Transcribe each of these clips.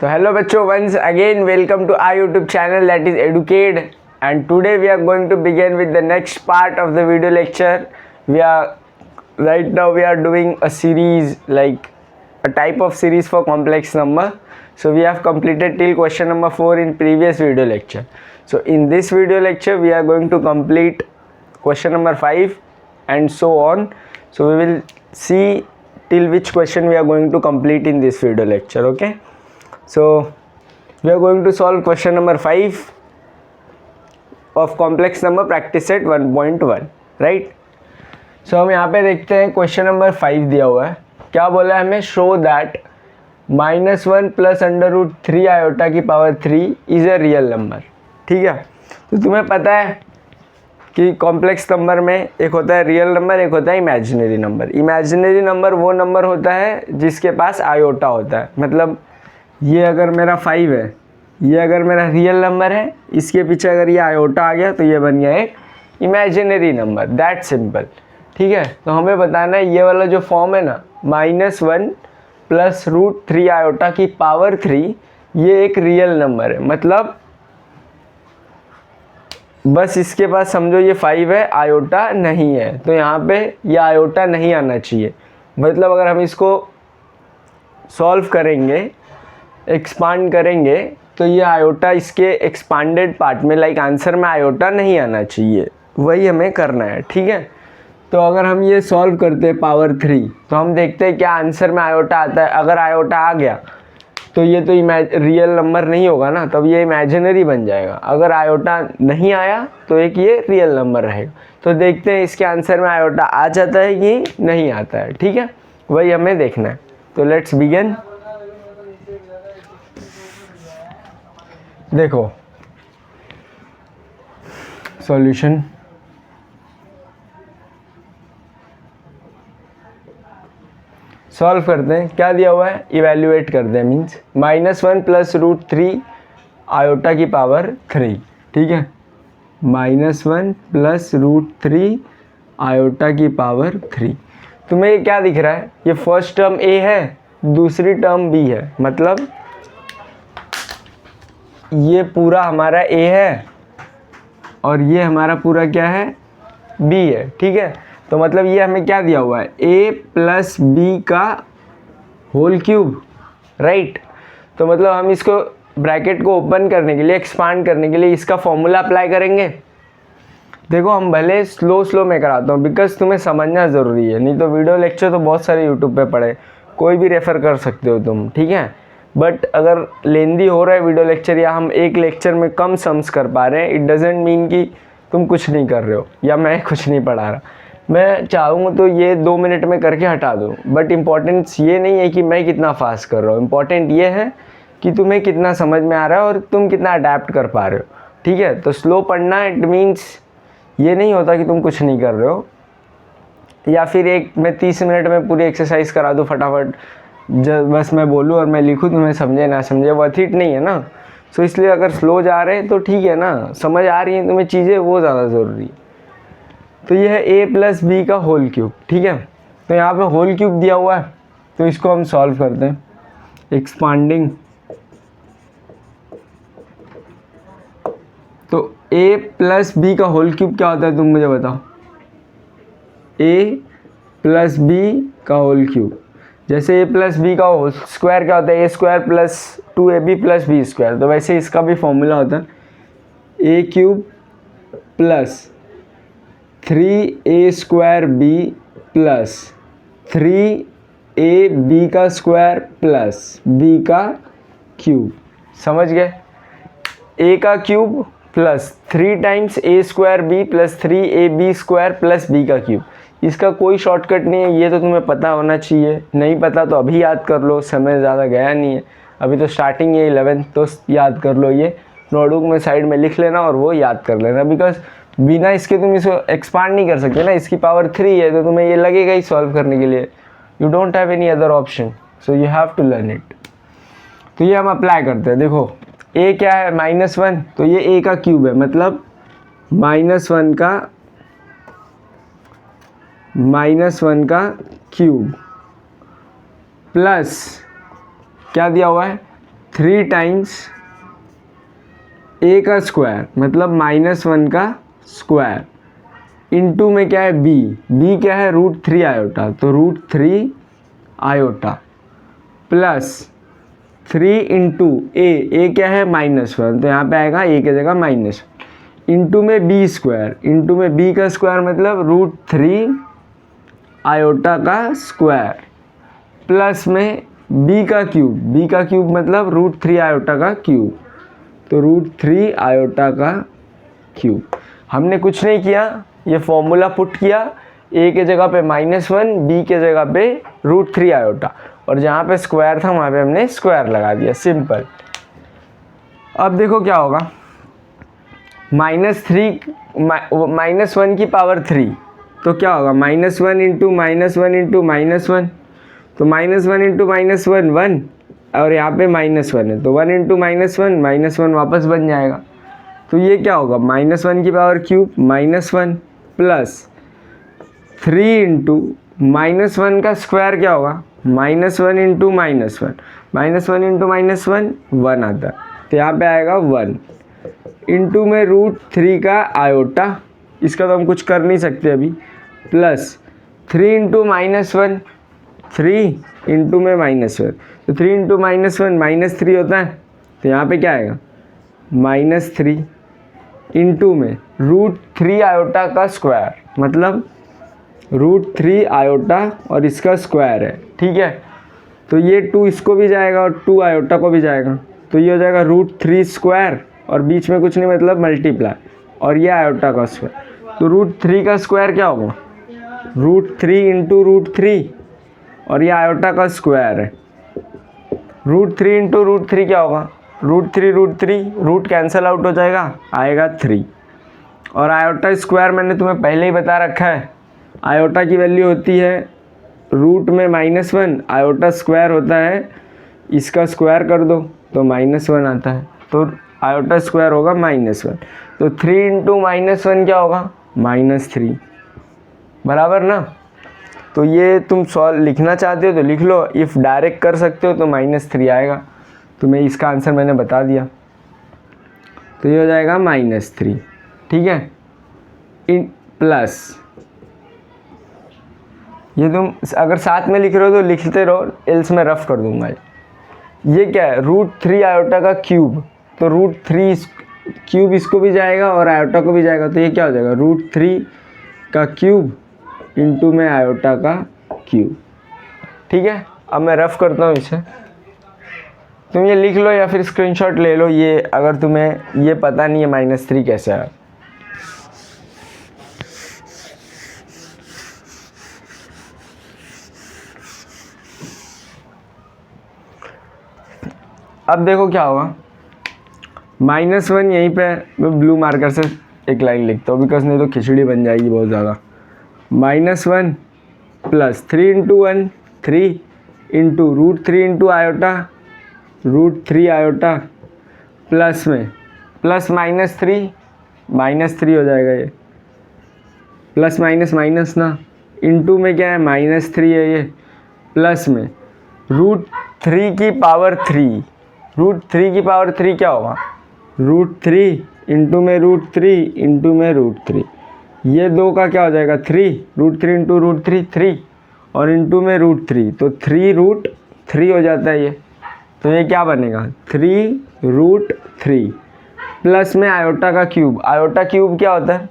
तो हेलो बच्चों, once again welcome to our YouTube channel that is educate and today we are going to begin with the next part of the video lecture. Right now we are doing a series, like a type of series for complex number. So we have completed till question number 4 in previous video lecture. So in this video lecture we are going to complete question number 5 and so on. So we will see till which question we are going to complete in this video lecture. Okay, so we are going to solve question number 5 of complex number practice set 1.1, right? सो हम यहाँ पे देखते हैं question number 5 दिया हुआ है. क्या बोला है हमें? शो दैट -1 प्लस √3 आयोटा की power 3 is a real number. ठीक है, तो तुम्हें पता है कि कॉम्प्लेक्स नंबर में एक होता है रियल नंबर, एक होता है इमेजिनरी नंबर. इमेजिनरी नंबर वो नंबर होता है जिसके पास आयोटा होता है. मतलब ये अगर मेरा 5 है, ये अगर मेरा रियल नंबर है, इसके पीछे अगर ये आयोटा आ गया तो ये बन गया एक इमेजिनरी नंबर. That simple. ठीक है, तो हमें बताना है ये वाला जो फॉर्म है ना, -1 प्लस √3 आयोटा की पावर 3, ये एक रियल नंबर है. मतलब बस इसके पास समझो ये 5 है, आयोटा नहीं है, तो यहाँ पे ये आयोटा नहीं आना चाहिए. मतलब अगर हम इसको सॉल्व करेंगे, एक्सपांड करेंगे, तो ये आयोटा इसके एक्सपांडेड पार्ट में, लाइक आंसर में आयोटा नहीं आना चाहिए. वही हमें करना है. ठीक है, तो अगर हम ये सॉल्व करते हैं पावर 3, तो हम देखते हैं क्या आंसर में आयोटा आता है. अगर आयोटा आ गया तो ये तो रियल नंबर नहीं होगा ना, तब ये इमेजिनरी बन जाएगा. अगर आयोटा नहीं आया तो एक ये रियल नंबर रहेगा. तो देखते हैं इसके आंसर में आयोटा आ जाता है कि नहीं आता है. ठीक है, वही हमें देखना है. तो लेट्स बिगिन. देखो सॉल्यूशन. सॉल्व करते हैं. क्या दिया हुआ है? इवैल्यूएट करते हैं. मीन्स -1 प्लस √3 आयोटा की पावर 3. ठीक है, -1 प्लस √3 आयोटा की पावर 3. तुम्हें ये क्या दिख रहा है? ये फर्स्ट टर्म ए है, दूसरी टर्म बी है. मतलब ये पूरा हमारा ए है और ये हमारा पूरा क्या है? बी है. ठीक है, तो मतलब ये हमें क्या दिया हुआ है? a प्लस बी का होल क्यूब, राइट. तो मतलब हम इसको ब्रैकेट को ओपन करने के लिए, एक्सपांड करने के लिए इसका फॉर्मूला अप्लाई करेंगे. देखो हम भले स्लो में कराता हूँ, बिकॉज तुम्हें समझना ज़रूरी है. नहीं तो वीडियो लेक्चर तो बहुत सारे यूट्यूब पे पड़े, कोई भी रेफ़र कर सकते हो तुम. ठीक है, बट अगर लेंदी हो रहा है वीडियो लेक्चर, या हम एक लेक्चर में कम सम्स कर पा रहे हैं, इट डजेंट मीन कि तुम कुछ नहीं कर रहे हो या मैं कुछ नहीं पढ़ा रहा. मैं चाहूँ तो ये 2 मिनट में करके हटा दूँ, बट इम्पॉर्टेंस ये नहीं है कि मैं कितना फास्ट कर रहा हूँ. इम्पॉर्टेंट ये है कि तुम्हें कितना समझ में आ रहा है और तुम कितना अडेप्ट कर पा रहे हो. ठीक है, तो स्लो पढ़ना इट मीन्स ये नहीं होता कि तुम कुछ नहीं कर रहे हो, या फिर मैं 30 मिनट में पूरी एक्सरसाइज करा दूँ फटाफट, बस मैं बोलूँ और मैं लिखूँ, तुम्हें समझे ना समझे वर्थ इट नहीं है ना. सो इसलिए अगर स्लो जा रहे हैं तो ठीक है ना, समझ आ रही हैं तुम्हें चीज़ें, वो ज़्यादा ज़रूरी है. तो ये है a प्लस बी का होल क्यूब. ठीक है, तो यहाँ पे होल क्यूब दिया हुआ है, तो इसको हम सॉल्व करते हैं. एक्सपांडिंग, तो a प्लस बी का होल क्यूब क्या होता है तुम मुझे बताओ? a प्लस बी का होल क्यूब. जैसे a प्लस बी का होल स्क्वायर क्या होता है? a² plus 2ab plus b². तो वैसे इसका भी फॉर्मूला होता है a³ plus 3a² b plus 3ab का स्क्वायर प्लस b का क्यूब. समझ गए? a का cube plus 3 times a² b plus 3ab² plus b का क्यूब. इसका कोई शॉर्टकट नहीं है, ये तो तुम्हें पता होना चाहिए. नहीं पता तो अभी याद कर लो, समय ज़्यादा गया नहीं है, अभी तो स्टार्टिंग है 11th, तो याद कर लो. ये नोटबुक में साइड में लिख लेना और वो याद कर लेना, बिकॉज बिना इसके तुम इसको एक्सपांड नहीं कर सकते ना. इसकी पावर 3 है तो तुम्हें ये लगेगा ही सॉल्व करने के लिए. You don't have any other option, so you have to learn it. तो ये हम अप्लाई करते हैं. देखो a क्या है? -1, तो ये a का क्यूब है. मतलब -1 का क्यूब प्लस क्या दिया हुआ है? 3 टाइम्स a का स्क्वायर मतलब -1 का स्क्वायर इंटू में क्या है b क्या है √3 आयोटा, तो √3 आयोटा प्लस 3 इंटू a क्या है -1, तो यहाँ पे आएगा a की जगह माइनस इंटू में b स्क्वायर, इंटू में b का स्क्वायर मतलब √3 आयोटा का स्क्वायर प्लस में b का क्यूब मतलब √3 आयोटा का क्यूब, तो √3 आयोटा का क्यूब। हमने कुछ नहीं किया, ये फॉर्मूला पुट किया, a के जगह पे -1, b के जगह पे √3 आयोटा, और जहाँ पे स्क्वायर था वहाँ पे हमने स्क्वायर लगा दिया, सिंपल। अब देखो क्या होगा, -1 की पावर 3, तो क्या होगा -1 इंटू -1 इंटू -1, तो -1 इंटू -1 1, और यहाँ पे -1 है, तो 1 इंटू -1 वापस बन जाएगा। तो ये क्या होगा -1 की पावर क्यूब -1 प्लस 3 इंटू -1 का स्क्वायर क्या होगा -1 इंटू -1, -1 इंटू -1 1 आता है, तो यहाँ पे आएगा 1 इंटू में √3 का आयोटा, इसका तो हम कुछ कर नहीं सकते अभी, प्लस 3 इंटू -1, 3 इंटू में -1, तो 3 इंटू -1 -3 होता है, तो यहाँ पे क्या आएगा -3 इंटू में √3 आयोटा का स्क्वायर मतलब √3 आयोटा और इसका स्क्वायर है, ठीक है। तो ये 2 इसको भी जाएगा और 2 आयोटा को भी जाएगा, तो ये हो जाएगा √3 स्क्वायर और बीच में कुछ नहीं मतलब मल्टीप्लाई, और ये आयोटा का स्क्वायर, तो √3 का स्क्वायर क्या होगा √3 इंटू √3, और ये आयोटा का स्क्वायर है, √3 इंटू √3 क्या होगा √3 रूट कैंसिल आउट हो जाएगा, आएगा 3, और आयोटा स्क्वायर मैंने तुम्हें पहले ही बता रखा है, आयोटा की वैल्यू होती है रूट में -1, आयोटा स्क्वायर होता है, इसका स्क्वायर कर दो तो -1 आता है, तो आयोटा स्क्वायर होगा -1, तो 3 इंटू -1 क्या होगा -3, बराबर ना। तो ये तुम सॉल्व लिखना चाहते हो तो लिख लो, इफ़ डायरेक्ट कर सकते हो तो -3 आएगा, तो मैं इसका आंसर मैंने बता दिया, तो ये हो जाएगा -3, ठीक है। इन प्लस ये तुम अगर साथ में लिख रहे हो तो लिखते रहो, एल्स में रफ कर दूंगा। ये क्या है √3 आयोटा का क्यूब, तो √3 क्यूब इसको भी जाएगा और आयोटा को भी जाएगा, तो ये क्या हो जाएगा √3 का क्यूब इंटू में आयोटा का क्यूब, ठीक है। अब मैं रफ करता हूँ इसे, तुम ये लिख लो या फिर स्क्रीनशॉट ले लो, ये अगर तुम्हें ये पता नहीं है -3 कैसे है। अब देखो क्या होगा, -1 यहीं पे मैं ब्लू मार्कर से एक लाइन लिखता हूँ, बिकॉज नहीं तो खिचड़ी बन जाएगी बहुत ज़्यादा। -1 plus 3 into 1 3 into √3 into iota √3 iota plus में प्लस -3 हो जाएगा, ये प्लस माइनस ना, इंटू में क्या है -3 है ये, प्लस में √3 की पावर 3, √3 की पावर 3 क्या होगा √3 इंटू में √3 इंटू में √3, ये 2 का क्या हो जाएगा 3, √3 इंटू √3 3, और इंटू में √3, तो 3√3 हो जाता है ये, तो ये क्या बनेगा 3√3 प्लस में आयोटा का क्यूब, आयोटा क्यूब क्या होता है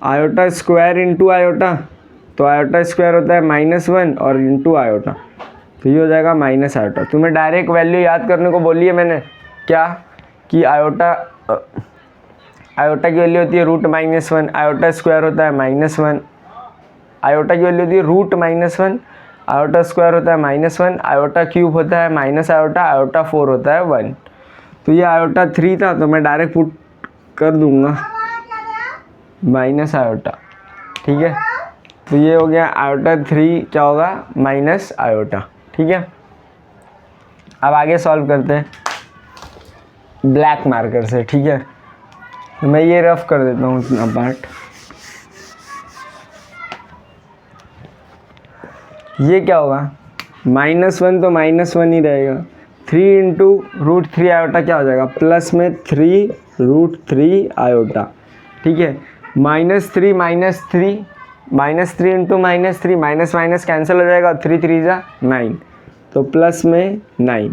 आयोटा स्क्वायर इंटू आयोटा, तो आयोटा स्क्वायर होता है -1 और इंटू आयोटा, तो ये हो जाएगा माइनस आयोटा। तुम्हें डायरेक्ट वैल्यू याद करने को बोली है मैंने, क्या कि आयोटा की वैल्यू होती है √-1, आयोटा स्क्वायर होता है -1, आयोटा की वैल्यू होती है √-1, आयोटा स्क्वायर होता है -1, आयोटा क्यूब होता है माइनस आयोटा, आयोटा 4 होता है 1, तो ये आयोटा 3 था, तो मैं डायरेक्ट पुट कर दूंगा माइनस आयोटा, ठीक है। तो ये हो गया आयोटा 3 क्या होगा माइनस आयोटा, ठीक है। अब आगे सॉल्व करते हैं ब्लैक मार्कर से, ठीक है। तो मैं ये रफ कर देता हूँ इतना पार्ट, ये क्या होगा -1 तो -1 ही रहेगा, 3 इंटू √3 आयोटा क्या हो जाएगा, प्लस में 3√3 आयोटा, ठीक है। -3 -3 इंटू -3, माइनस माइनस कैंसिल हो जाएगा, 3 3 जा 9, तो प्लस में 9,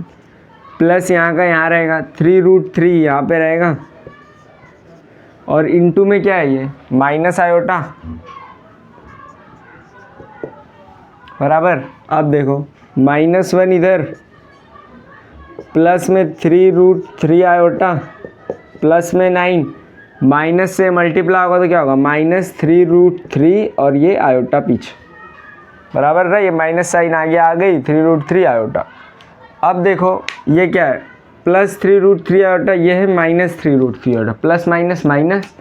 प्लस यहाँ का यहाँ रहेगा, 3√3 यहाँ पे रहेगा, और इंटू में क्या है ये माइनस आयोटा, बराबर। अब देखो -1 इधर, प्लस में 3√3 आयोटा, प्लस में 9, माइनस से मल्टीप्लाई होगा तो क्या होगा, -3√3 और ये आयोटा पीछे, बराबर ना, ये माइनस साइन आगे आ गई, 3√3 आयोटा। अब देखो ये क्या है, प्लस 3√3 आयोटा, ये है -3√3 आयोटा, प्लस माइनस माइनस,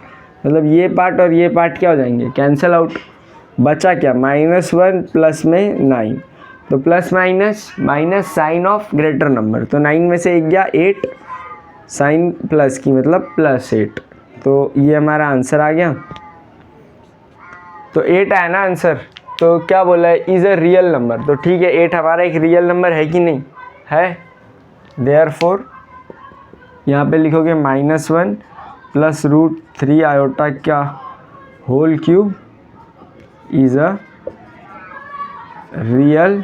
मतलब ये पार्ट और ये पार्ट क्या हो जाएंगे, कैंसिल आउट, बचा क्या, -1 प्लस में 9, तो plus minus minus sign of greater number, तो 9 में से 1 गया 8, साइन प्लस की मतलब +8, तो ये हमारा आंसर आ गया। तो 8 आया ना आंसर, तो क्या बोला है, इज़ अ रियल नंबर, तो ठीक है 8 हमारा एक रियल नंबर है कि नहीं है, देयरफॉर यहाँ पे लिखोगे -1 प्लस √3 आयोटा क्या whole cube is a real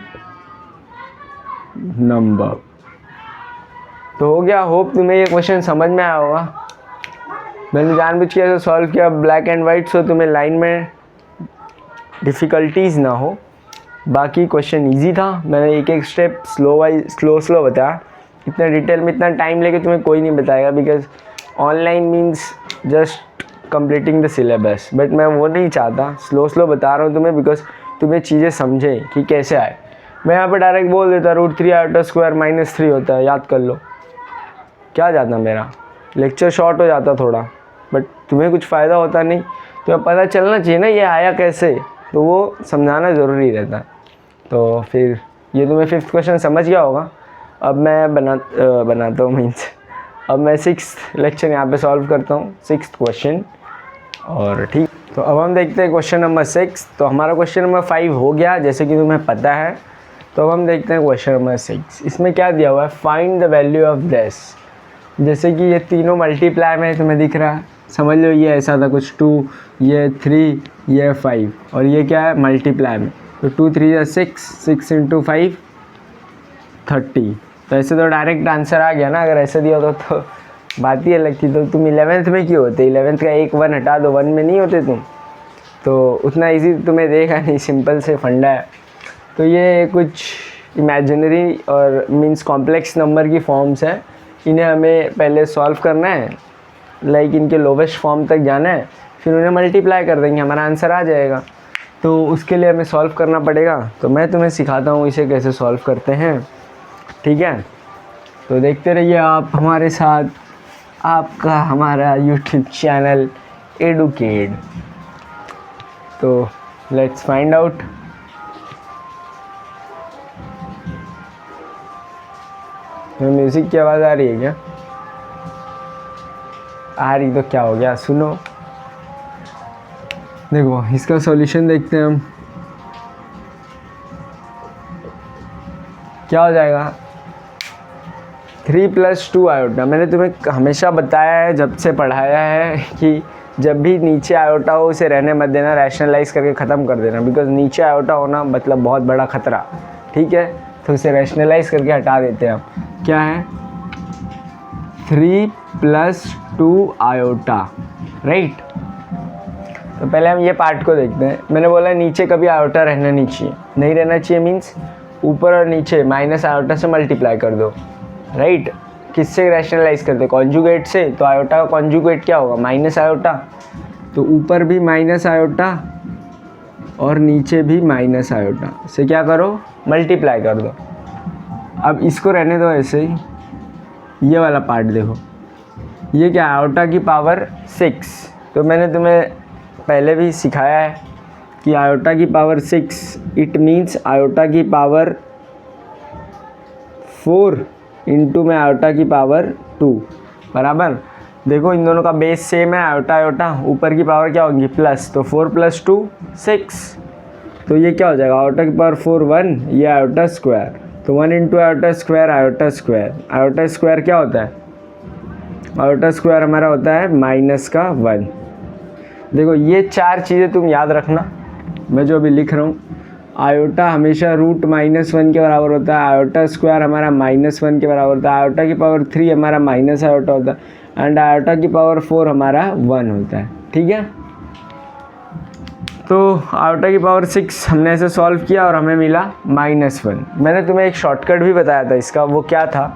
number. तो हो गया, होप तुम्हें ये क्वेश्चन समझ में आया होगा। मैंने जानबूझ के ऐसे सॉल्व किया ब्लैक एंड वाइट, सो तुम्हें लाइन में डिफ़िकल्टीज ना हो, बाकी क्वेश्चन इजी था। मैंने एक एक स्टेप स्लो बताया, इतना डिटेल में इतना टाइम लेके तुम्हें कोई नहीं बताएगा, because online means just completing the syllabus, but मैं वो नहीं चाहता, स्लो बता रहा हूँ तुम्हें, बिकॉज तुम्हें चीज़ें समझे कि कैसे आए। मैं यहाँ पे डायरेक्ट बोल देता √3 आयोटा स्क्वायर -3 होता है, याद कर लो, क्या जाता मेरा लेक्चर शॉर्ट हो जाता थोड़ा, बट तुम्हें कुछ फ़ायदा होता नहीं, तुम्हें पता चलना चाहिए ना ये आया कैसे, तो वो समझाना ज़रूरी रहता है। तो फिर ये तुम्हें 5th क्वेश्चन समझ गया होगा। अब मैं बनाता हूँ मीन्स अब मैं 6th लेक्चर यहाँ पे सॉल्व करता हूँ, 6th क्वेश्चन, और ठीक। तो अब हम देखते हैं क्वेश्चन नंबर 6। तो हमारा क्वेश्चन नंबर 5 हो गया जैसे कि तुम्हें पता है। तो अब हम देखते हैं क्वेश्चन नंबर 6। इसमें क्या दिया हुआ है, find the value of this. जैसे कि ये तीनों मल्टीप्लाई में तुम्हें दिख रहा है, समझ लो ये ऐसा था कुछ 2, ये 3, ये 5, और ये क्या है मल्टीप्लाई में, तो 2 3 6, 6 इंटू 5 30। तो ऐसे तो डायरेक्ट आंसर आ गया ना, अगर ऐसे दिया होता तो बात ही अलग थी। तो तुम 11th में क्यों होते, 11th का एक 1 हटा दो, 1 में नहीं होते तुम, तो उतना इजी तुम्हें देगा नहीं, सिंपल से फंडा है। तो ये कुछ इमेजिनरी और मींस कॉम्प्लेक्स नंबर की फॉर्म्स है, इन्हें हमें पहले सॉल्व करना है, लाइक इनके लोवेस्ट फॉर्म तक जाना है, फिर उन्हें मल्टीप्लाई कर देंगे, हमारा आंसर आ जाएगा। तो उसके लिए हमें सॉल्व करना पड़ेगा, तो मैं तुम्हें सिखाता हूँ इसे कैसे सॉल्व करते हैं, ठीक है। तो देखते रहिए आप हमारे साथ, आपका हमारा यूट्यूब चैनल एडुकेड। तो लेट्स फाइंड आउट। म्यूज़िक की आवाज़ आ रही है क्या, आ रही तो क्या हो गया, सुनो। देखो इसका सॉल्यूशन देखते हैं हम, क्या हो जाएगा, 3 + 2 आयोटा। मैंने तुम्हें हमेशा बताया है, जब से पढ़ाया है, कि जब भी नीचे आयोटा हो उसे रहने मत देना, रैशनलाइज करके ख़त्म कर देना, बिकॉज नीचे आयोटा होना मतलब बहुत बड़ा ख़तरा, ठीक है। तो उसे रैशनलाइज करके हटा देते हैं हम। क्या है, 3 + 2 आयोटा, राइट। तो पहले हम ये पार्ट को देखते हैं। मैंने बोला नीचे कभी आयोटा रहना नहीं चाहिए, नहीं रहना चाहिए मीन्स ऊपर और नीचे माइनस आयोटा से मल्टीप्लाई कर दो, राइट। किससे रैशनलाइज करते, कॉन्जुगेट से। तो आयोटा का कॉन्जुगेट क्या होगा, माइनस आयोटा, तो ऊपर भी माइनस आयोटा और नीचे भी माइनस आयोटा से क्या करो, मल्टीप्लाई कर दो। अब इसको रहने दो ऐसे ही, ये वाला पार्ट देखो, ये क्या, आयोटा की पावर 6। तो मैंने तुम्हें पहले भी सिखाया है कि आयोटा की पावर 6 इट मीन्स आयोटा की पावर 4 इंटू में आयोटा की पावर 2, बराबर। देखो इन दोनों का बेस सेम है, आयोटा आयोटा, ऊपर की पावर क्या होगी प्लस, तो 4 + 2 6। तो ये क्या हो जाएगा, आयोटा की पावर 4 1, ये आयोटा स्क्वायर, तो 1 into iota square, iota square, iota square क्या होता है? आयोटा स्क्वायर हमारा होता है माइनस का 1। देखो ये 4 चीज़ें तुम याद रखना, मैं जो अभी लिख रहा हूँ। आयोटा हमेशा रूट -1 के बराबर होता है, आयोटा स्क्वायर हमारा -1 के बराबर होता है, आयोटा की पावर 3 हमारा माइनस आयोटा होता है, एंड आयोटा की पावर 4 हमारा 1 होता है। ठीक है, तो आयोटा की पावर 6 हमने ऐसे सॉल्व किया और हमें मिला -1। मैंने तुम्हें एक शॉर्टकट भी बताया था इसका, वो क्या था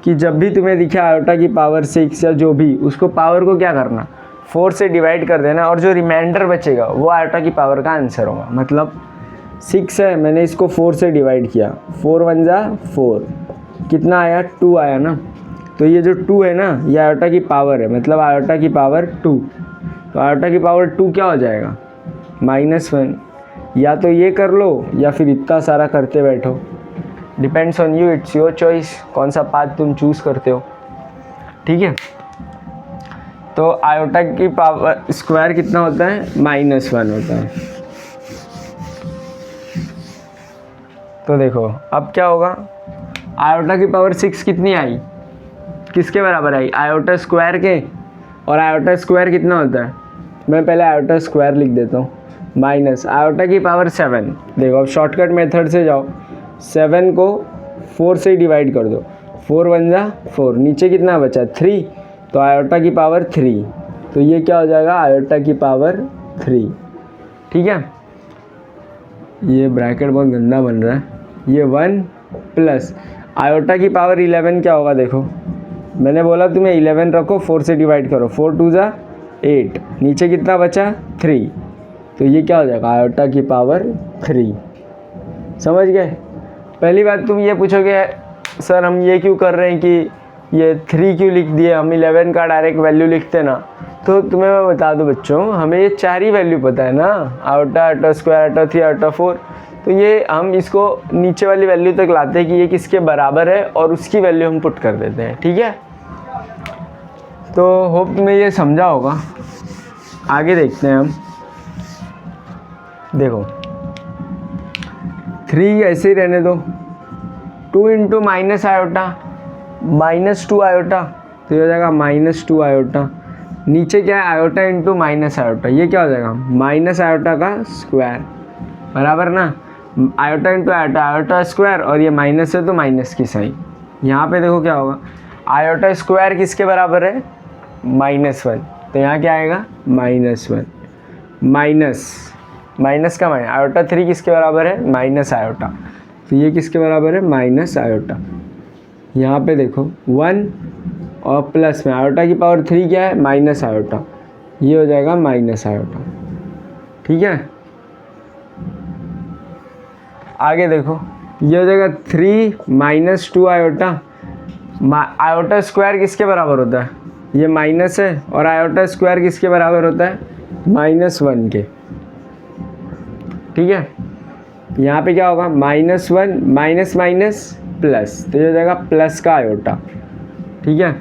कि जब भी तुम्हें दिखे आयोटा की पावर 6 या जो भी, उसको पावर को क्या करना, 4 से डिवाइड कर देना, और जो रिमाइंडर बचेगा वो आयोटा की पावर का आंसर होगा। मतलब 6 है, मैंने इसको 4 से डिवाइड किया, 4 1 जा 4, कितना आया? 2 आया ना। तो ये जो 2 है ना, ये आयोटा की पावर है, मतलब आयोटा की पावर 2। तो आयोटा की पावर 2 क्या हो जाएगा? -1। या तो ये कर लो या फिर इतना सारा करते बैठो, depends on you, it's your choice, कौन सा पाथ तुम चूज़ करते हो। ठीक है, तो आयोटा की पावर स्क्वायर कितना होता है? -1 होता है। तो देखो अब क्या होगा, आयोटा की पावर 6 कितनी आई, किसके बराबर आई? आयोटा स्क्वायर के। और आयोटा स्क्वायर कितना होता है? मैं पहले आयोटा स्क्वायर लिख देता हूँ, माइनस आयोटा की पावर 7। देखो अब शॉर्टकट मेथड से जाओ, 7 को 4 से डिवाइड कर दो, 4 1 जा 4, नीचे कितना बचा? 3, तो आयोटा की पावर 3, तो ये क्या हो जाएगा? आयोटा की पावर 3। ठीक है, ये ब्रैकेट बहुत गंदा बन रहा है, ये 1 प्लस आयोटा की पावर 11 क्या होगा? देखो मैंने बोला तुम्हें 11 रखो, 4 से डिवाइड करो, 4 2 जा 8, नीचे कितना बचा? 3, तो ये क्या हो जाएगा? आयोटा की पावर 3। समझ गए? पहली बात तुम ये पूछोगे सर हम ये क्यों कर रहे हैं कि ये 3 क्यों लिख दिए, हम 11 का डायरेक्ट वैल्यू लिखते ना। तो तुम्हें मैं बता दूं बच्चों, हमें ये 4 ही वैल्यू पता है ना, iota, iota square, iota 3, iota 4। तो ये हम इसको नीचे वाली वैल्यू तक लाते हैं कि ये किसके बराबर है, और उसकी वैल्यू हम पुट कर देते हैं। ठीक है, तो होप तुम्हें ये समझा होगा। आगे देखते हैं हम। देखो 3 ऐसे ही रहने दो, 2 इंटू माइनस आयोटा, -2 आयोटा, तो ये हो जाएगा -2 आयोटा। नीचे क्या है? आयोटा इंटू माइनस आयोटा, ये क्या हो जाएगा? माइनस आयोटा का स्क्वायर, बराबर ना। Iota into iota, iota square, और ये माइनस है तो माइनस की साइन। यहाँ पे देखो क्या होगा, आयोटा स्क्वायर किसके बराबर है? -1, तो यहाँ क्या आएगा? -1 माइनस का माइनस। आयोटा 3 किसके बराबर है? माइनस आयोटा, तो ये किसके बराबर है? Minus iota. यहाँ पे देखो 1 और प्लस में आयोटा की पावर 3 क्या है? माइनस आयोटा, ये हो जाएगा माइनस आयोटा। ठीक है, आगे देखो ये हो जाएगा 3 -2 आयोटा। आयोटा स्क्वायर किसके बराबर होता है? ये माइनस है, और आयोटा स्क्वायर किसके बराबर होता है? -1 के। ठीक है, यहाँ पे क्या होगा? -1 माइनस माइनस प्लस, तो ये हो जाएगा प्लस का आयोटा। ठीक है,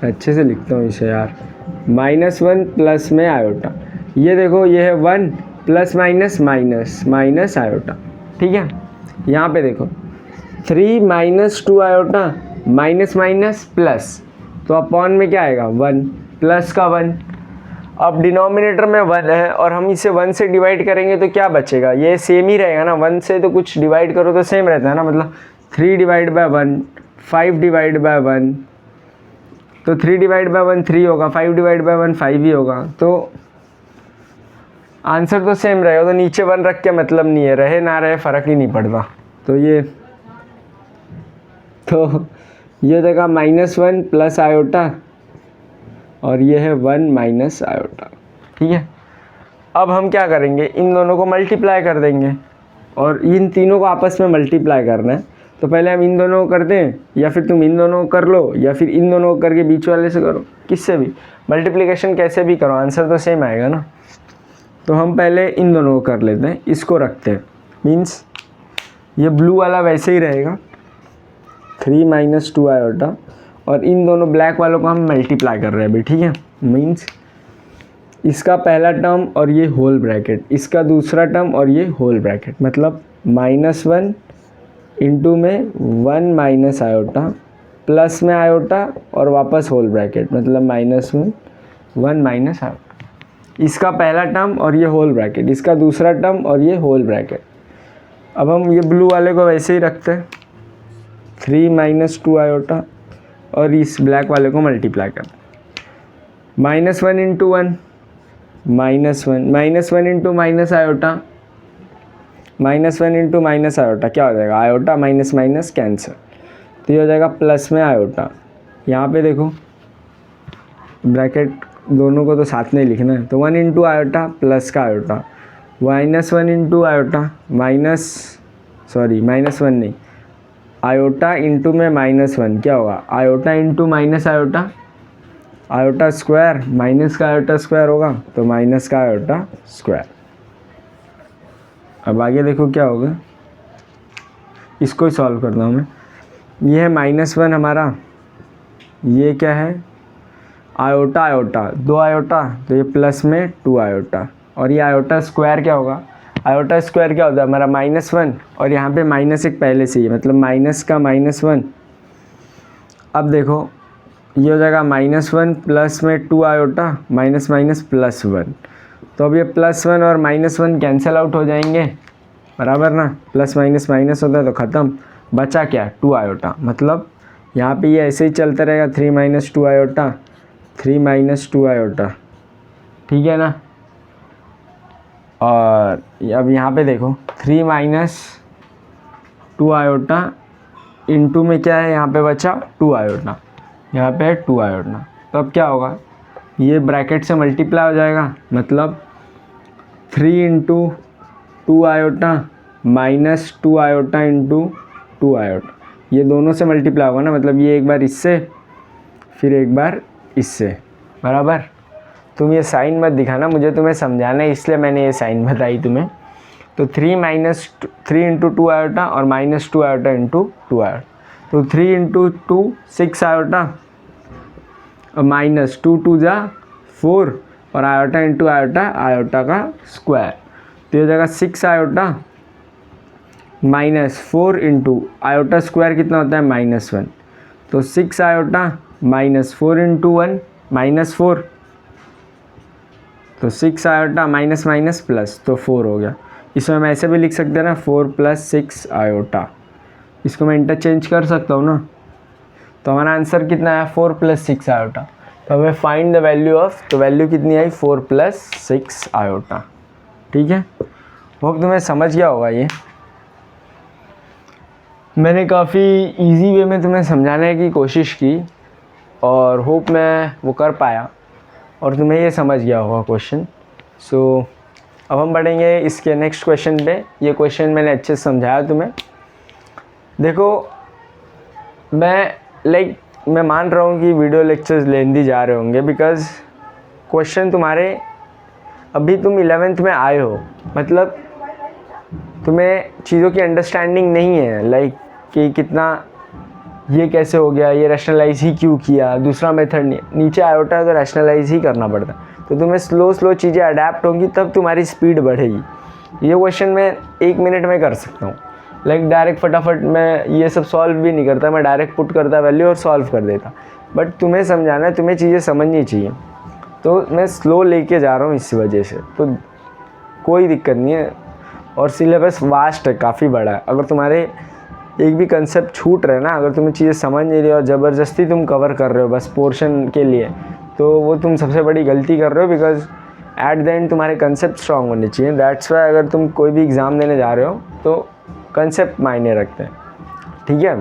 अच्छे से लिखता हूँ इसे यार, -1 प्लस में आयोटा। ये देखो ये है 1 plus minus minus minus iota. ठीक है, यहाँ पे देखो 3 -2 आयोटा, माइनस माइनस प्लस, तो अपॉन में क्या आएगा? 1 प्लस का 1। अब डिनोमिनेटर में 1 है और हम इसे 1 से डिवाइड करेंगे तो क्या बचेगा? ये सेम ही रहेगा ना, 1 से तो कुछ डिवाइड करो तो सेम रहता है ना। मतलब 3 डिवाइड बाय 1, 5 डिवाइड बाय 1, तो 3 डिवाइड बाय 1 3 होगा, 5 डिवाइड बाय 1 5 ही होगा, तो आंसर तो सेम रहेगा। तो नीचे 1 रख के मतलब नहीं है, रहे ना रहे फ़र्क ही नहीं पड़ता। तो ये जगह -1 प्लस आयोटा, और ये है 1 माइनस आयोटा। ठीक है, अब हम क्या करेंगे? इन दोनों को मल्टीप्लाई कर देंगे, और इन तीनों को आपस में मल्टीप्लाई करना है। तो पहले हम इन दोनों को करते हैं, या फिर तुम इन दोनों को कर लो, या फिर इन दोनों को करके बीच वाले से करो, किससे भी मल्टीप्लिकेशन कैसे भी करो, आंसर तो सेम आएगा ना। तो हम पहले इन दोनों को कर लेते हैं, इसको रखते हैं, मीन्स ये ब्लू वाला वैसे ही रहेगा 3 -2 आयोटा, और इन दोनों ब्लैक वालों को हम मल्टीप्लाई कर रहे हैं अभी। ठीक है, मीन्स इसका पहला टर्म और ये होल ब्रैकेट, इसका दूसरा टर्म और ये होल ब्रैकेट, मतलब -1 इंटू में 1 माइनस आयोटा, प्लस में आयोटा और वापस होल ब्रैकेट, मतलब -1 माइनस आयोटा। इसका पहला टर्म और ये होल ब्रैकेट, इसका दूसरा टर्म और ये होल ब्रैकेट। अब हम ये ब्लू वाले को वैसे ही रखते हैं, 3 माइनस 2 आयोटा, और इस ब्लैक वाले को मल्टीप्लाई करते हैं। -1 into 1 -1, -1 into minus iota, -1 into minus iota क्या हो जाएगा, आयोटा माइनस माइनस कैंसिल, तो ये हो जाएगा प्लस में आयोटा। यहाँ पे देखो ब्रैकेट दोनों को तो साथ में लिखना है, तो 1 इंटू आयोटा प्लस का आयोटा, -1 इंटू आयोटा -1 नहीं, आयोटा इंटू में -1 क्या होगा, iota into minus iota, iota square, minus का आयोटा स्क्वायर होगा तो माइनस का आयोटा स्क्वायर। अब आगे देखो क्या होगा, इसको ही सॉल्व करता हूँ मैं। ये है -1 हमारा, ये क्या है आयोटा, आयोटा 2 आयोटा, तो ये प्लस में 2 आयोटा, और ये आयोटा स्क्वायर क्या होगा, आयोटा स्क्वायर क्या होता है हमारा -1, और यहाँ पे -1 पहले से ही है, मतलब माइनस का -1। अब देखो ये हो जाएगा -1 प्लस में 2 आयोटा, माइनस माइनस +1, तो अब ये +1 और -1 कैंसिल आउट हो जाएंगे, बराबर ना, प्लस माइनस माइनस होता है तो ख़त्म, बचा क्या 2 आयोटा, मतलब यहाँ पे ये ऐसे ही चलता रहेगा, 3 माइनस 2 आयोटा, 3 माइनस 2 आयोटा, ठीक है ना। और अब यहाँ पे देखो 3 माइनस 2 आयोटा इंटू में क्या है, यहाँ पे बचा 2 आयोटा, यहाँ पे है 2 आयोटा, तो अब क्या होगा, ये ब्रैकेट से मल्टीप्लाई हो जाएगा, मतलब 3 into 2 iota minus 2 iota into 2 iota, ये दोनों से मल्टीप्लाई होगा ना, मतलब ये एक बार इससे फिर एक बार इससे, बराबर। तुम ये साइन मत दिखाना, मुझे तुम्हें समझाना है इसलिए मैंने ये साइन बताई तुम्हें। तो 3 इंटू 2 आयोटा और -2 आयोटा इंटू 2 आयोटा, तो 3 इंटू 2 6 आयोटा और -2 2 जा 4 और आयोटा इंटू आयोटा, आयोटा का स्क्वायर, तो ये हो जाएगा 6 आयोटा -4 इंटू आयोटा स्क्वायर कितना होता है -1, तो 6 आयोटा -4 इंटू 1 -4, तो 6 आयोटा माइनस माइनस प्लस, तो 4 हो गया। इसमें हम ऐसे भी लिख सकते हैं ना, 4 + 6 आयोटा, इसको मैं इंटरचेंज कर सकता हूँ ना, तो हमारा आंसर कितना है 4 + 6 आयोटा। तो हमें फाइंड द वैल्यू ऑफ, तो वैल्यू कितनी आई 4 + 6 आयोटा, ठीक है। होप तुम्हें समझ गया होगा, ये मैंने काफ़ी इजी वे में तुम्हें समझाने की कोशिश की और होप मैं वो कर पाया और तुम्हें ये समझ गया होगा क्वेश्चन। सो अब हम बढ़ेंगे इसके नेक्स्ट क्वेश्चन पे। ये क्वेश्चन मैंने अच्छे से समझाया तुम्हें। देखो मैं मान रहा हूँ कि वीडियो लेक्चर्स लेंदी जा रहे होंगे, बिकॉज़ क्वेश्चन तुम्हारे, अभी तुम 11th में आए हो, मतलब तुम्हें चीज़ों की अंडरस्टैंडिंग नहीं है, कि कितना ये कैसे हो गया, ये रैशनलाइज ही क्यों किया, दूसरा मेथड नहीं, नीचे आयोटा है तो रैशनलाइज ही करना पड़ता है। तो तुम्हें स्लो चीज़ें अडेप्ट होंगी, तब तुम्हारी स्पीड बढ़ेगी। ये क्वेश्चन मैं 1 मिनट में कर सकता हूँ, डायरेक्ट फटाफट मैं ये सब सॉल्व भी नहीं करता, मैं डायरेक्ट पुट करता वैल्यू और सॉल्व कर देता। बट तुम्हें समझाना है, तुम्हें चीज़ें समझनी चाहिए, तो मैं स्लो लेके जा रहा हूँ इसी वजह से, तो कोई दिक्कत नहीं है। और सिलेबस वास्ट है, काफ़ी बड़ा है। अगर तुम्हारे एक भी कंसेप्ट छूट रहे ना, अगर तुम्हें चीज़ें समझ नहीं रही और ज़बरदस्ती तुम कवर कर रहे हो बस पोर्शन के लिए, तो वो तुम सबसे बड़ी गलती कर रहे हो, बिकॉज एट द एंड तुम्हारे कंसेप्ट स्ट्रांग होने चाहिए। दैट्स वाई अगर तुम कोई भी एग्ज़ाम देने जा रहे हो तो कंसेप्ट मायने रखते हैं, ठीक है।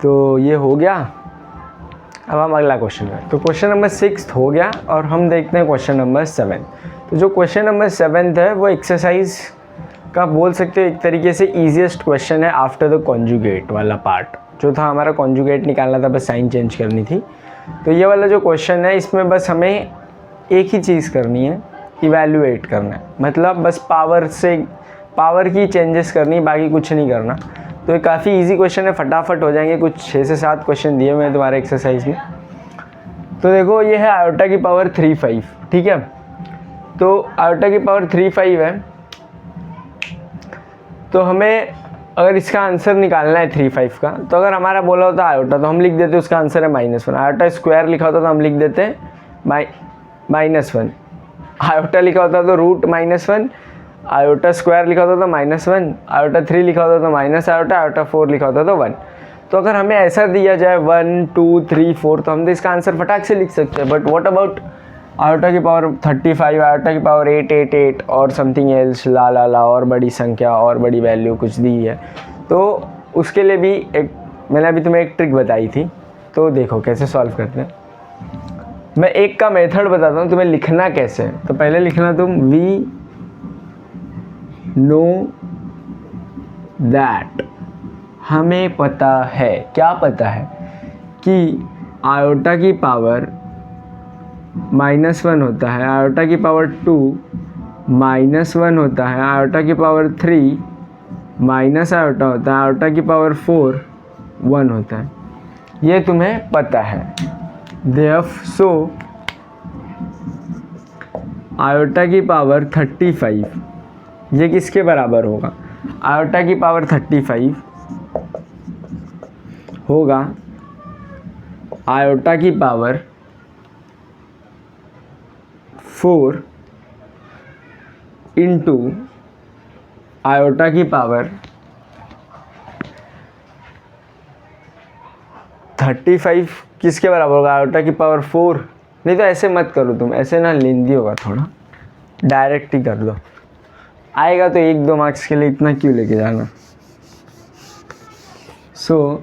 तो ये हो गया। अब हम अगला क्वेश्चन करें। तो क्वेश्चन नंबर 6 हो गया और हम देखते हैं क्वेश्चन नंबर 7। तो जो क्वेश्चन नंबर 7 है वो एक्सरसाइज का बोल सकते हो एक तरीके से ईजीएस्ट क्वेश्चन है आफ्टर द कॉन्जुगेट वाला पार्ट, जो था हमारा कॉन्जुगेट निकालना था, बस साइन चेंज करनी थी। तो ये वाला जो क्वेश्चन है, इसमें बस हमें एक ही चीज़ करनी है, इवैल्यूएट करना है, मतलब बस पावर की चेंजेस करनी, बाकी कुछ नहीं करना। तो ये काफ़ी इजी क्वेश्चन है, फटाफट हो जाएंगे। कुछ 6 से 7 क्वेश्चन दिए हुए हैं तुम्हारे एक्सरसाइज में। तो देखो ये है आयोटा की पावर 3/5, ठीक है। तो आयोटा की पावर 3/5 है, तो हमें अगर इसका आंसर निकालना है 3 5 का, तो अगर हमारा बोला होता आयोटा तो हम लिख देते उसका आंसर है -1। आयोटा स्क्वायर लिखा होता तो हम लिख देते -1। आयोटा लिखा होता तो √-1, आयोटा स्क्वायर लिखा होता तो -1, आयोटा 3 लिखा होता तो माइनस आयोटा, आयोटा 4 लिखा होता तो 1। तो अगर हमें ऐसा दिया जाए 1 2 3 4 तो हम तो इसका आंसर फटाक से लिख सकते हैं। बट व्हाट अबाउट आयोटा की पावर 35, आयोटा की पावर 888 और समथिंग एल्स, ला और बड़ी संख्या और बड़ी वैल्यू कुछ दी है, तो उसके लिए भी मैंने अभी तुम्हें एक ट्रिक बताई थी, तो देखो कैसे सॉल्व करते हैं। मैं एक का मेथड बताता हूँ, तुम्हें लिखना कैसे है। तो पहले लिखना तुम वी नो दैट, हमें पता है। क्या पता है? कि आयोटा की पावर -1 होता है, आयोटा की पावर 2 -1 होता है, आयोटा की पावर 3 माइनस आयोटा होता है, आयोटा की पावर 4 1 होता है। ये तुम्हें पता है। सो आयोटा की पावर 35 ये किसके बराबर होगा? आयोटा की पावर 35 होगा आयोटा की पावर 4 इंटू आयोटा की पावर 35 किसके बराबर होगा? आयोटा की पावर 4। नहीं तो ऐसे मत करो तुम, ऐसे ना लेंदी होगा, थोड़ा डायरेक्ट ही कर दो, आएगा तो 1-2 मार्क्स के लिए, इतना क्यों लेके जाना। सो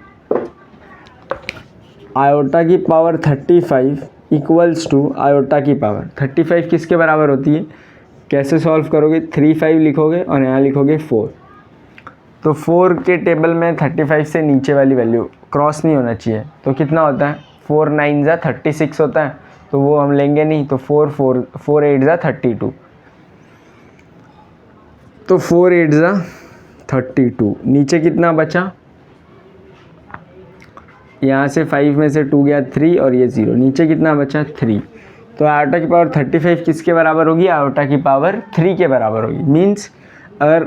आयोटा की पावर 35 इक्वल्स टू आयोटा की पावर 35 किसके बराबर होती है? कैसे सॉल्व करोगे? 35 लिखोगे और यहाँ लिखोगे 4। तो 4 के टेबल में 35 से नीचे वाली वैल्यू क्रॉस नहीं होना चाहिए। तो कितना होता है? 4 9 जा 36 होता है, तो वो हम लेंगे नहीं। तो 4 8 जा 32, तो 4 8 जा 32। नीचे कितना बचा? यहाँ से 5 में से 2 गया 3 और ये 0, नीचे कितना बचा? 3। तो आयोटा की पावर 35 किसके बराबर होगी? आयोटा की पावर 3 के बराबर होगी। मीन्स अगर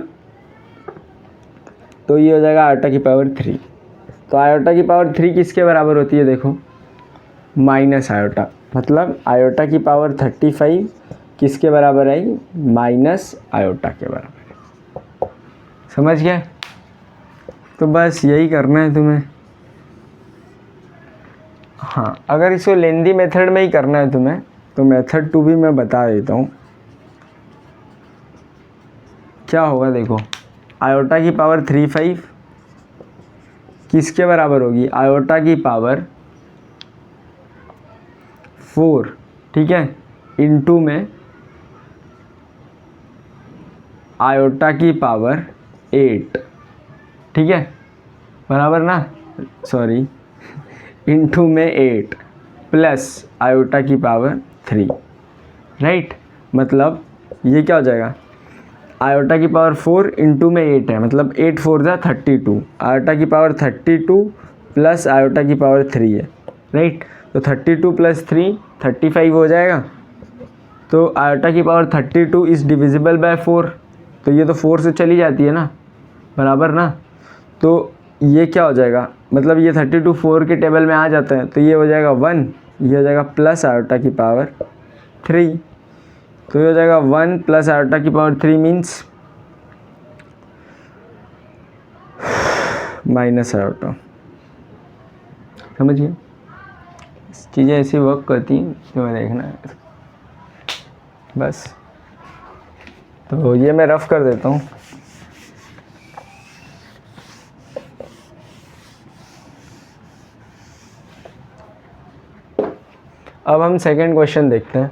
तो ये हो जाएगा आयोटा की पावर 3। तो आयोटा की पावर 3 किसके बराबर होती है? देखो माइनस आयोटा, मतलब आयोटा की पावर 35 किसके बराबर है? माइनस आयोटा के बराबर। समझ गए? तो बस यही करना है तुम्हें। हाँ, अगर इसको लेंदी मेथड में ही करना है तुम्हें, तो मेथड 2 भी मैं बता देता हूँ क्या होगा। देखो आयोटा की पावर 35 किसके बराबर होगी? आयोटा की पावर 4, ठीक है, इनटू में आयोटा की पावर 8, ठीक है, बराबर ना, सॉरी, इनटू में 8 प्लस आयोटा की पावर 3, राइट। मतलब ये क्या हो जाएगा? आयोटा की पावर 4 इंटू में 8 है, मतलब 8 4 जा 32। आयोटा की पावर 32 प्लस आयोटा की पावर 3 है, राइट। तो 32 प्लस 3 35 हो जाएगा। तो आयोटा की पावर 32 इज़ डिविजिबल बाय 4, तो ये तो 4 से चली जाती है ना, बराबर ना। तो ये क्या हो जाएगा? मतलब ये 32 4 के टेबल में आ जाता है, तो ये हो जाएगा 1, ये हो जाएगा प्लस आयोटा की पावर 3। तो ये हो जाएगा 1 प्लस आयोटा की पावर 3 मीन्स माइनस आयोटा। समझिए, चीज़ें ऐसी वर्क करती हैं, तुम्हें देखना है बस। तो ये मैं रफ कर देता हूँ। अब हम सेकंड क्वेश्चन देखते हैं।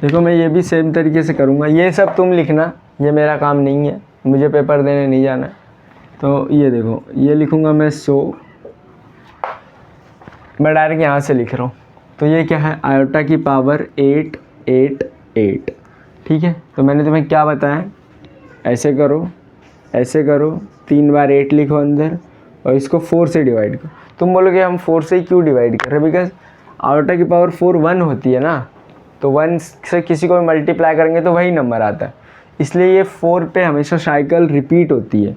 देखो मैं ये भी सेम तरीके से करूँगा, ये सब तुम लिखना, ये मेरा काम नहीं है, मुझे पेपर देने नहीं जाना है। तो ये देखो, ये लिखूँगा मैं 100, मैं डायरेक्ट यहाँ से लिख रहा हूँ। तो ये क्या है? आयोटा की पावर 888, ठीक है। तो मैंने तुम्हें क्या बताया? ऐसे करो, ऐसे करो, 3 बार 8 लिखो अंदर और इसको 4 से डिवाइड करो। तुम बोलोगे हम 4 से ही क्यों डिवाइड कर रहे हैं? बिकॉज आयोटा की पावर 4 1 होती है ना, तो 1 से किसी को मल्टीप्लाई करेंगे तो वही नंबर आता है, इसलिए ये 4 पे हमेशा साइकिल रिपीट होती है,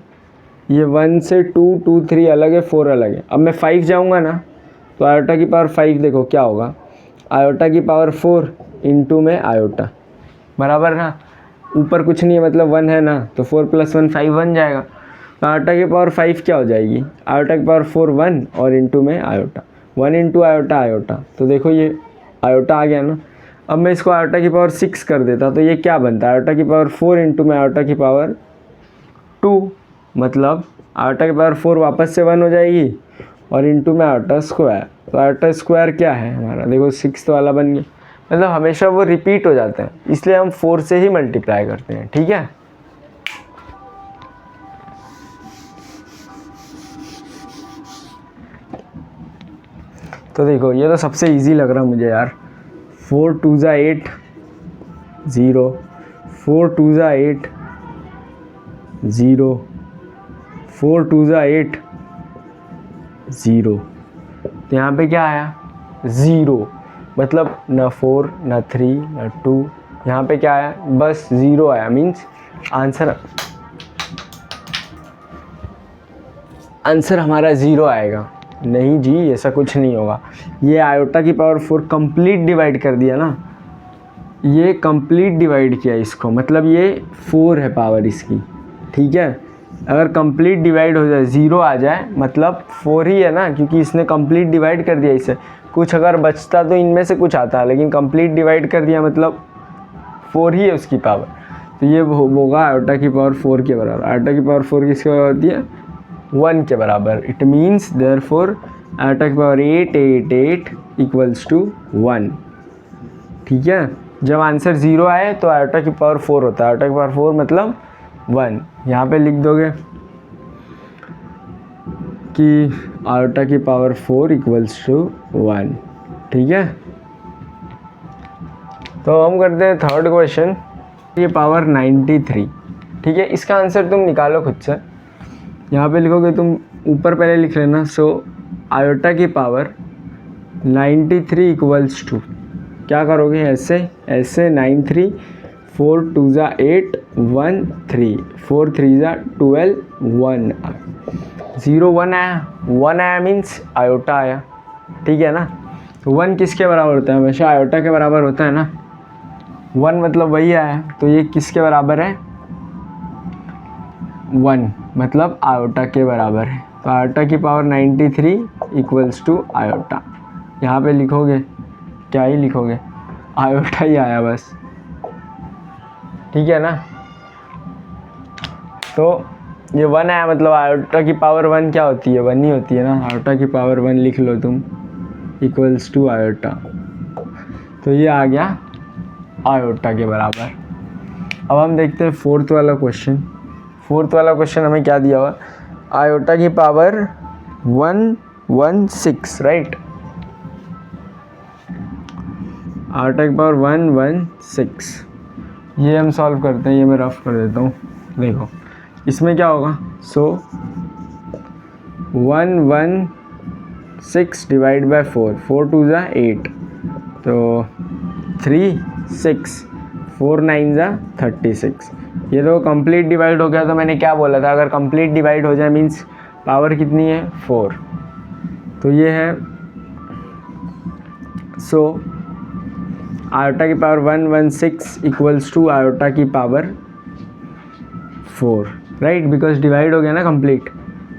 ये 1 से 2, 2, 3 अलग है, 4 अलग है। अब मैं 5 जाऊँगा ना तो आयोटा की पावर 5 देखो क्या होगा, आयोटा की पावर 4 इंटू में आयोटा, बराबर ना, ऊपर कुछ नहीं है मतलब 1 है ना, तो 4 + 1 5 बन जाएगा। तो आयोटा की पावर 5 क्या हो जाएगी, आयोटा की पावर 4 1 और इंटू में आयोटा, 1 इंटू आयोटा आयोटा, तो देखो ये आयोटा आ गया ना। अब मैं इसको आयोटा की पावर 6 कर देता तो ये क्या बनता है, आयोटा की पावर 4 इंटू में आयोटा की पावर 2, मतलब आयोटा की पावर 4 वापस से 1 हो जाएगी और इंटू में आयोटा स्क्वायर। तो आयोटा स्क्वायर क्या है हमारा, देखो 6 वाला बन गया, मतलब हमेशा वो रिपीट हो जाते हैं, इसलिए हम 4 से ही मल्टीप्लाई करते हैं, ठीक है। तो देखो ये तो सबसे इजी लग रहा मुझे यार, 4 2 ज़ा 8 0, 4 2 ज़ा 8 0, 4 2 ज़ा 8 0, तो यहाँ पे क्या आया 0, मतलब ना 4 ना 3 ना 2, यहाँ पे क्या आया बस 0 आया, मीन्स आंसर हमारा 0 आएगा। नहीं जी ऐसा कुछ नहीं होगा, ये आयोटा की पावर 4 कंप्लीट डिवाइड कर दिया ना, ये कंप्लीट डिवाइड किया इसको, मतलब ये 4 है पावर इसकी, ठीक है। अगर कंप्लीट डिवाइड हो जाए 0 आ जाए मतलब 4 ही है ना, क्योंकि इसने कंप्लीट डिवाइड कर दिया इसे, कुछ अगर बचता तो इनमें से कुछ आता है, लेकिन कंप्लीट डिवाइड कर दिया मतलब 4 ही है उसकी पावर, तो ये होगा आयोटा की पावर 4 के बराबर। आयोटा की पावर 4 किसके बराबर होती है, 1 के बराबर। इट मीन्स देयरफॉर आयोटा की पावर 8 8 8 इक्वल्स टू 1, ठीक है। जब आंसर 0 आए तो आयोटा की पावर 4 होता है, आयोटा की पावर 4 मतलब 1, यहाँ पे लिख दोगे कि आयोटा की पावर 4 इक्वल्स टू 1, ठीक है। तो हम करते हैं थर्ड क्वेश्चन, ये पावर 93, ठीक है। इसका आंसर तुम निकालो खुद से, यहाँ पे लिखोगे तुम, ऊपर पहले लिख लेना। सो आयोटा की पावर 93 इक्वल्स टू, क्या करोगे ऐसे 93, 4 2 ज़ा 8 1 3, 4 3 ज़ा 12 1, 0 1 आया, 1 आया मीन्स आयोटा आया, ठीक है ना। तो 1 किसके बराबर होता है, हमेशा आयोटा के बराबर होता है ना, 1 मतलब वही आया, तो ये किसके बराबर है 1, मतलब आयोटा के बराबर है। तो आयोटा की पावर 93 इक्वल्स टू आयोटा, यहाँ पे लिखोगे क्या ही लिखोगे, आयोटा ही आया बस, ठीक है ना। तो ये 1 आया मतलब आयोटा की पावर 1 क्या होती है, 1 ही होती है ना, आयोटा की पावर 1 लिख लो तुम इक्वल्स टू आयोटा, तो ये आ गया आयोटा के बराबर। अब हम देखते हैं फोर्थ वाला क्वेश्चन। फोर्थ वाला क्वेश्चन हमें क्या दिया हुआ, आयोटा की पावर 116, राइट, आयोटा की पावर 116, ये हम सॉल्व करते हैं, ये मैं रफ कर देता हूँ। देखो इसमें क्या होगा, सो 116 डिवाइड बाय 4, 4 2 ज़ा 8, तो 3 6, 4 9 ज़ा 36, ये तो कंप्लीट डिवाइड हो गया। तो मैंने क्या बोला था, अगर कंप्लीट डिवाइड हो जाए मीन्स पावर कितनी है 4, तो ये है। सो आयोटा की पावर 116 इक्वल्स टू आयोटा की पावर 4, राइट, बिकॉज डिवाइड हो गया ना कंप्लीट।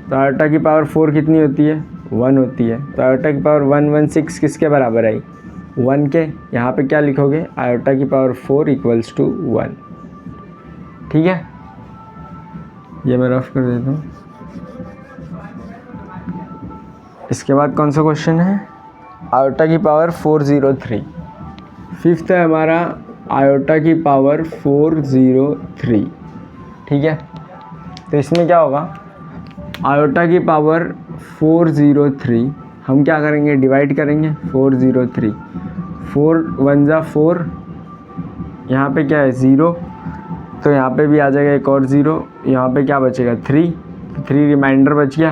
तो आयोटा की पावर 4 कितनी होती है 1 होती है, तो आयोटा की पावर 116 किसके बराबर आई 1 के, यहाँ पे क्या लिखोगे आयोटा की पावर 4 इक्वल्स टू 1, ठीक है। ये मैं रफ कर देता हूँ। इसके बाद कौन सा क्वेश्चन है, आयोटा की पावर 403, फिफ्थ है हमारा आयोटा की पावर 403, ठीक है। तो इसमें क्या होगा, आयोटा की पावर 403 हम क्या करेंगे, डिवाइड करेंगे 403, 4 1 ज़ा 4, यहाँ पे क्या है 0, तो यहाँ पे भी आ जाएगा एक और 0, यहाँ पे क्या बचेगा 3, तो 3 रिमाइंडर बच गया,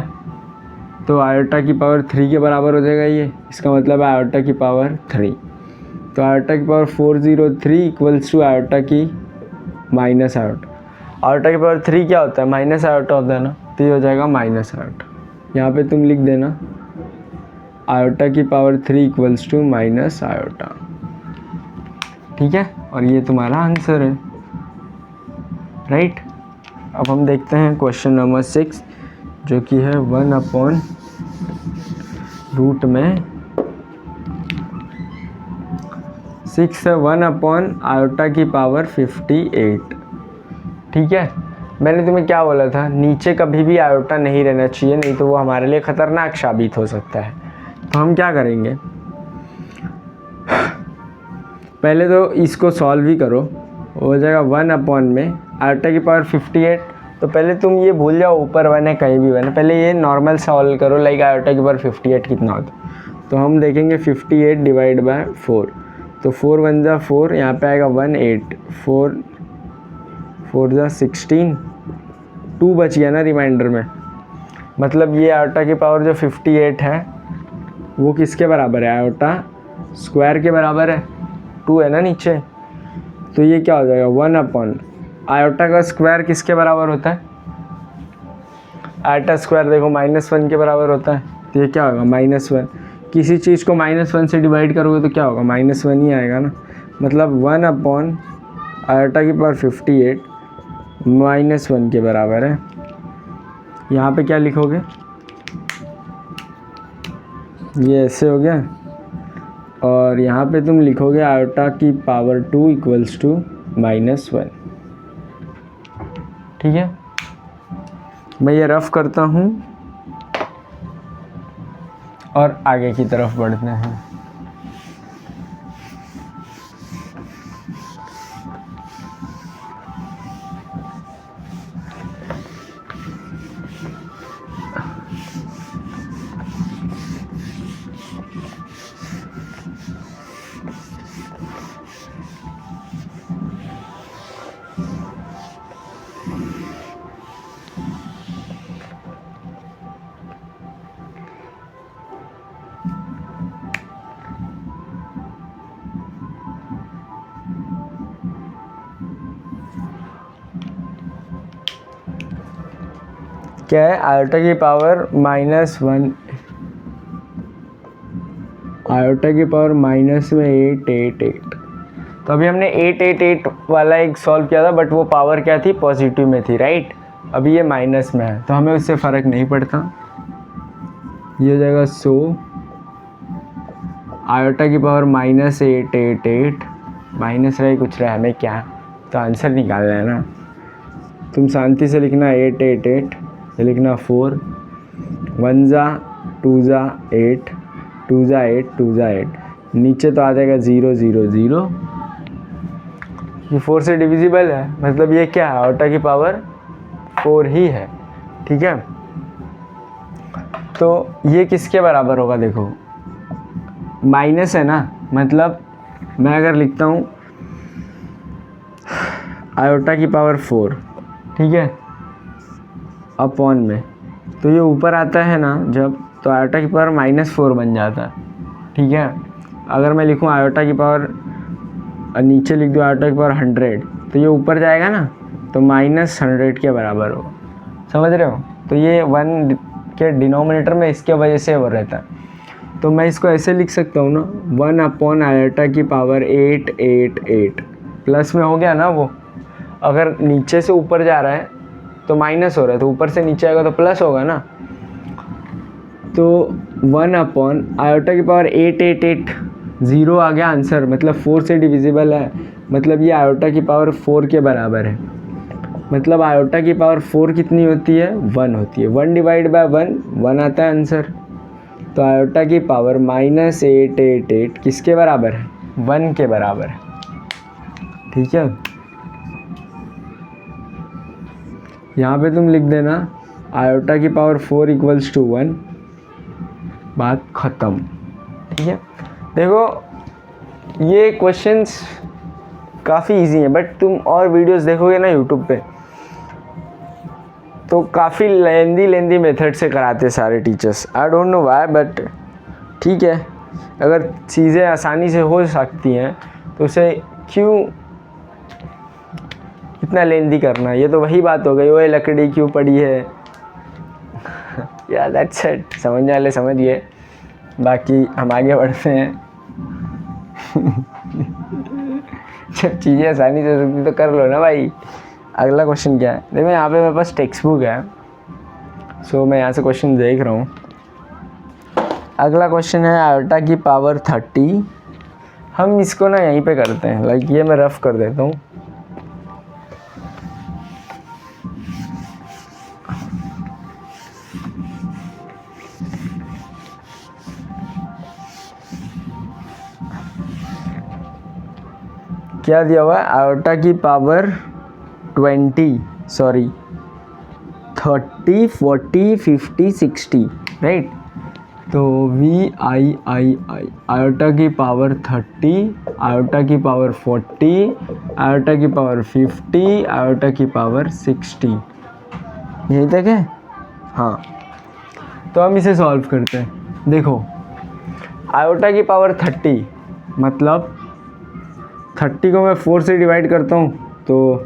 तो आयोटा की पावर 3 के बराबर हो जाएगा ये, इसका मतलब है आयोटा की पावर 3। तो आयोटा की पावर 403 इक्वल्स टू आयोटा की माइनस आयोटा। आयोटा की पावर 3 क्या होता है, माइनस आयोटा होता है ना, तो ये हो जाएगा माइनस आयोटा। यहाँ पे तुम लिख देना आयोटा की power 3 equals to minus iota, ठीक है, और ये तुम्हारा आंसर है, राइट। अब हम देखते हैं क्वेश्चन नंबर 6 जो कि है 1/√ में 6 है 1/ आयोटा की पावर 58, ठीक है। मैंने तुम्हें क्या बोला था, नीचे कभी भी आयोटा नहीं रहना चाहिए, नहीं तो वो हमारे लिए ख़तरनाक साबित हो सकता है। तो हम क्या करेंगे, पहले तो इसको सॉल्व ही करो, हो जाएगा 1/ में आयोटा की पावर 58। तो पहले तुम ये भूल जाओ ऊपर 1 है कहीं भी 1 है, पहले ये नॉर्मल सॉल्व करो, लाइक आयोटा की पावर 58 कितना होता है। तो हम देखेंगे 58 डिवाइड बाय 4, तो 4 1 जा 4, यहाँ पे आएगा 1 8, 4 4 जा 16, 2 बच गया ना रिमाइंडर में। मतलब ये आयोटा की पावर जो 58 है वो किसके बराबर है, आयोटा स्क्वायर के बराबर है, 2 है ना नीचे। तो ये क्या हो जाएगा 1/ आयोटा का स्क्वायर किसके बराबर होता है, आयोटा स्क्वायर देखो -1 के बराबर होता है। तो ये क्या होगा -1, किसी चीज़ को -1 से डिवाइड करोगे तो क्या होगा -1 ही आएगा ना। मतलब 1/ आयोटा की पावर 58 -1 के बराबर है। यहाँ पे क्या लिखोगे, ये ऐसे हो गया, और यहाँ पे तुम लिखोगे आयोटा की पावर 2 इक्वल्स टू -1, ठीक है। मैं ये रफ करता हूँ और आगे की तरफ बढ़ते हैं। क्या है, आयोटा की पावर -1, आयोटा की पावर माइनस में 888। तो अभी हमने 888 वाला एक सॉल्व किया था, बट वो पावर क्या थी, पॉजिटिव में थी, राइट। अभी ये माइनस में है तो हमें उससे फ़र्क नहीं पड़ता। ये हो जाएगा 100 आयोटा की पावर -888, माइनस रहे कुछ रहे हमें क्या, तो आंसर निकालना है ना। तुम शांति से लिखना 888, ये लिखना 4, 1 जा 2 जा 8, 2 जा 8, 2 जा 8, नीचे तो आ जाएगा 0 0 0। ये 4 से डिविजिबल है, मतलब ये क्या है, आयोटा की पावर 4 ही है, ठीक है। तो ये किसके बराबर होगा, देखो माइनस है ना, मतलब मैं अगर लिखता हूँ आयोटा की पावर 4, ठीक है, अपॉन में, तो ये ऊपर आता है ना जब, तो आयोटा की पावर -4 बन जाता है, ठीक है। अगर मैं लिखूँ आयोटा की पावर, नीचे लिख दूँ आयोटा की पावर 100, तो ये ऊपर जाएगा ना, तो -100 के बराबर होगा, समझ रहे हो। तो ये 1 के डिनोमिनेटर में इसके वजह से वो रहता है। तो मैं इसको ऐसे लिख सकता हूँ ना, 1/ आयोटा की पावर 888, प्लस में हो गया ना वो, अगर नीचे से ऊपर जा रहा है तो माइनस हो रहा है, तो ऊपर से नीचे आएगा तो प्लस होगा ना। तो 1/ आयोटा की पावर 888, 0 आ गया आंसर, मतलब 4 से डिविजिबल है, मतलब ये आयोटा की पावर 4 के बराबर है। मतलब आयोटा की पावर 4 कितनी होती है, 1 होती है। 1 डिवाइड बाय 1 आता है आंसर। तो आयोटा की पावर -888 किसके बराबर है, 1 के बराबर है, ठीक है। यहाँ पे तुम लिख देना आयोटा की पावर 4 इक्वल्स टू 1, बात ख़त्म, ठीक है। देखो ये क्वेश्चंस काफ़ी इजी हैं, बट तुम और वीडियोस देखोगे ना यूट्यूब पे, तो काफ़ी लेंदी मेथड से कराते सारे teachers. I don't know why, but ठीक है, अगर चीज़ें आसानी से हो सकती हैं तो उसे क्यों इतना लेंदी करना। ये तो वही बात हो गई, वो लकड़ी क्यों पड़ी है, या दैट्स इट, समझने वाले समझ गए, बाकी हम आगे बढ़ते हैं। जब चीज़ें आसानी से हो सकती तो कर लो ना भाई। अगला क्वेश्चन क्या है, देखो यहाँ पे मेरे पास टेक्स्ट बुक है, सो मैं यहाँ से क्वेश्चन देख रहा हूँ। अगला क्वेश्चन है आयोटा की पावर 30। हम इसको ना यहीं पे करते हैं, लाइक ये मैं रफ कर देता हूँ। क्या दिया हुआ है, आयोटा की पावर 30, 40 50 60, राइट। तो VIII आयोटा की पावर 30, आयोटा की पावर 40, आयोटा की पावर 50, आयोटा की पावर 60, यहीं तक है। हाँ, तो हम इसे सॉल्व करते हैं। देखो आयोटा की पावर 30 मतलब 30 को मैं 4 से डिवाइड करता हूँ तो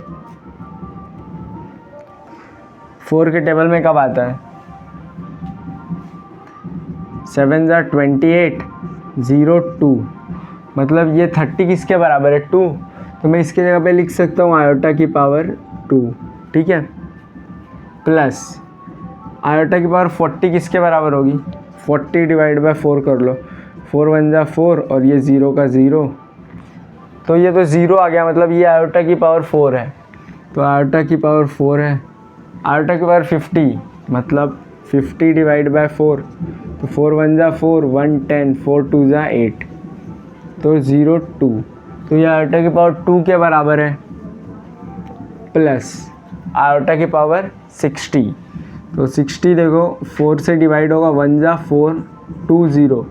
4 के टेबल में कब आता है, 7 ज़ा 28, 0 2, मतलब ये 30 किसके बराबर है, 2। तो मैं इसके जगह पे लिख सकता हूँ आयोटा की पावर 2, ठीक है। प्लस आयोटा की पावर 40 किसके बराबर होगी, 40 डिवाइड बाय 4 कर लो, 4 1 ज़ा 4 और ये 0 का 0, तो ये तो 0 आ गया, मतलब ये आयोटा की पावर 4 है। तो आयोटा की पावर 4 है। आयोटा की पावर 50 मतलब 50 डिवाइड बाय 4, तो 4 1 ज़ा 4, 1 10, 4 2 ज़ा 8, तो 0 2, तो ये आयोटा की पावर 2 के बराबर है। प्लस आयोटा की पावर 60, तो 60 देखो 4 से डिवाइड होगा, 1 ज़ा 4, 2 0,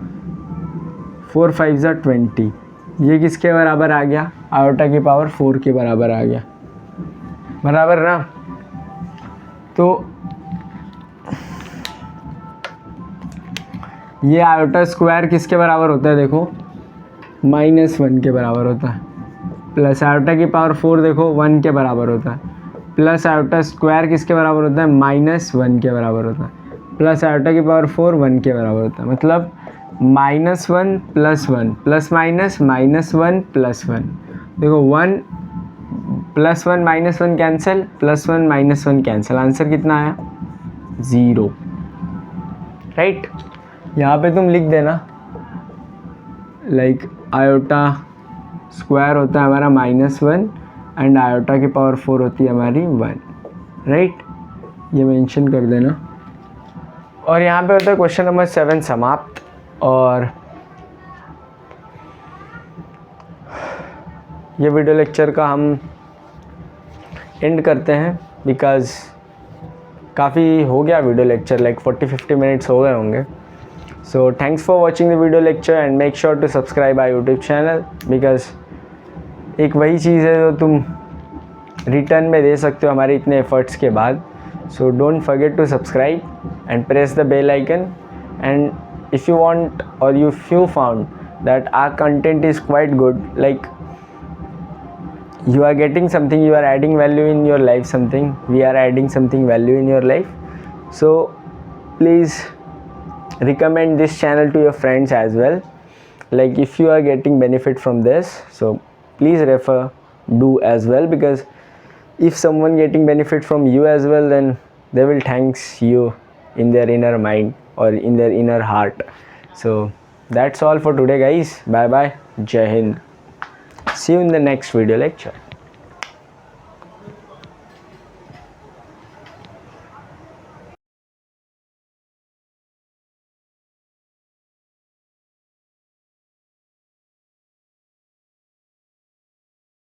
4 5 ज़ा 20, ये किसके बराबर आ गया, आयोटा की पावर 4 के बराबर आ गया, बराबर ना। तो ये आयोटा स्क्वायर किसके बराबर होता है, देखो -1 के बराबर होता है। प्लस आयोटा की पावर 4 देखो 1 के बराबर होता है। प्लस आयोटा स्क्वायर किसके बराबर होता है, -1 के बराबर होता है। प्लस आयोटा की पावर 4 1 के बराबर होता है, मतलब -1 + 1 प्लस माइनस -1 + 1, देखो 1 + 1 -1 कैंसिल, +1 -1 कैंसिल, आंसर कितना आया, 0, राइट। यहाँ पे तुम लिख देना लाइक आयोटा स्क्वायर होता है हमारा -1 एंड आयोटा की पावर 4 होती है हमारी 1, राइट, ये मेंशन कर देना। और यहाँ पे होता है क्वेश्चन नंबर 7 समाप्त। और ये वीडियो लेक्चर का हम एंड करते हैं, बिकॉज़ काफ़ी हो गया वीडियो लेक्चर, लाइक 40-50 मिनट्स हो गए होंगे। So thanks for watching the video lecture and make sure to subscribe our YouTube channel, because एक वही चीज़ है जो तुम रिटर्न में दे सकते हो हमारे इतने एफर्ट्स के बाद। So don't forget to subscribe and press the bell icon, and if you want or if you found that our content is quite good, like you are getting something, you are adding value in your life, something we are adding something value in your life, so please recommend this channel to your friends as well. Like if you are getting benefit from this, so please refer, do as well, because if someone getting benefit from you as well, then they will thanks you in their inner mind or in their inner heart. So that's all for today guys, bye bye, Jai Hind, see you in the next video lecture.